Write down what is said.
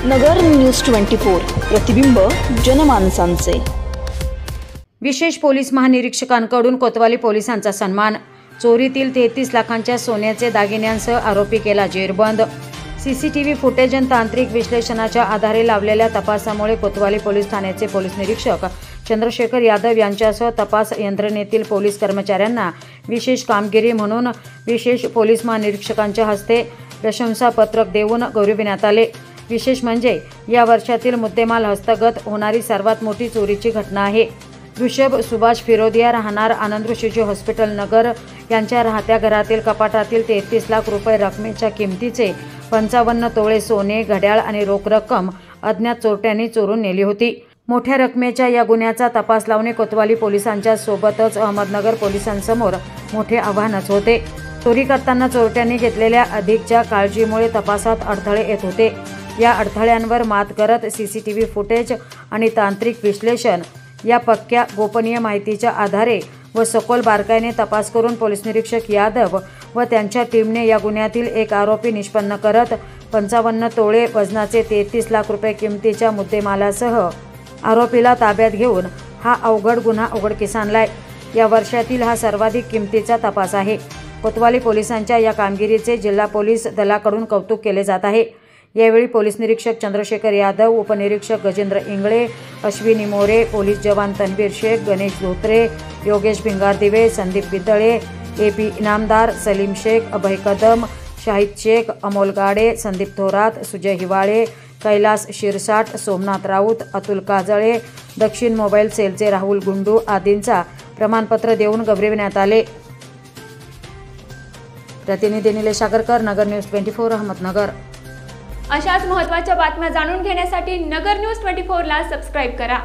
नगर news 24 प्रतिबिंब जनमानसांचे। विशेष police महानिरीक्षकांकडून कोतवाली पोलिसांचा सन्मान। चोरीतील 33 लाखांच्या सोन्याचे दागिन्यांसह आरोपी केला जेरबंद। सीसीटीव्ही फुटेज आणि तांत्रिक विश्लेषणाच्या आधारे लावलेल्या तपासामुळे कोतवाली पोलीस ठाण्याचे पोलीस निरीक्षक चंद्रशेखर यादव यांच्यासह तपास यंत्रणेतील पोलीस कर्मचाऱ्यांना विशेष कामगिरी म्हणून विशेष पोलीस महानिरीक्षकांच्या हस्ते प्रशंसापत्रक देऊन गौरविण्यात आले। विशेष म्हणजे या वर्षातील मुद्देमाल हस्तगत होणारी सर्वात मोठी चोरीची घटना आहे। ऋषभ सुभाष फिरोदिया राहणार आनंद ऋषीजी हॉस्पिटल नगर यांच्या राहत्या घरातील कपाटातील 33 लाख रुपये रकमेच्या किमतीचे 55 तोळे सोने, घड्याळ आणि रोख रक्कम अज्ञात चोरट्यांनी चोरून नेली होती। मोठ्या रकमेच्या या गुन्ह्याचा तपास लावणे कोतवाली पोलिसांच्या सोबतच अहमदनगर पोलिसांसमोर मोठे आव्हानच होते। चोरी करताना चोरट्यांनी घेतलेल्या अधिकच्या काळजीमुळे तपासात अडथळे येत होते। या अडथळ्यांवर मात करत सीसीटीव्ही फुटेज आणि तांत्रिक विश्लेषण या पक्क्या गोपनीय माहितीच्या आधारे व सखोल बारकाईने तपास करून पोलीस निरीक्षक यादव व त्यांच्या टीमने या गुन्ह्यातील एक आरोपी निष्पन्न करत 55 तोळे वजनाचे 33 लाख रुपये किमतीच्या मुद्देमालासह आरोपीला ताब्यात घेऊन हा अवघड गुन्हा उघडकीस आणलाय। या वर्षातील हा सर्वाधिक किमतीचा तपास आहे। कोतवाली पोलिसांच्या या कामगिरीचे जिल्हा पोलीस दलाकडून कौतुक केले जात आहे। यावेळी पोलीस निरीक्षक चंद्रशेखर यादव, उपनिरीक्षक गजेंद्र इंगळे, अश्विनी मोरे, पोलीस जवान तन्वीर शेख, गणेश धोत्रे, योगेश भिंगारदिवे, संदीप बितळे, AP इनामदार, सलीम शेख, अभय कदम, शाहिद शेख, अमोल गाडे, संदीप थोरात, सुजय हिवाळे, कैलास शिरसाट, सोमनाथ राऊत, अतुल काजळे, दक्षिण मोबाईल सेलचे राहुल गुंडू आदींचा प्रमाणपत्र देऊन गौरविण्यात आले। प्रतिनिधी निलेश सागरकर, नगर न्यूज 24 अहमदनगर। अशाच महत्त्वाच्या बातम्या जाणून घेण्यासाठी नगर न्यूज 24 ला सबस्क्राइब करा।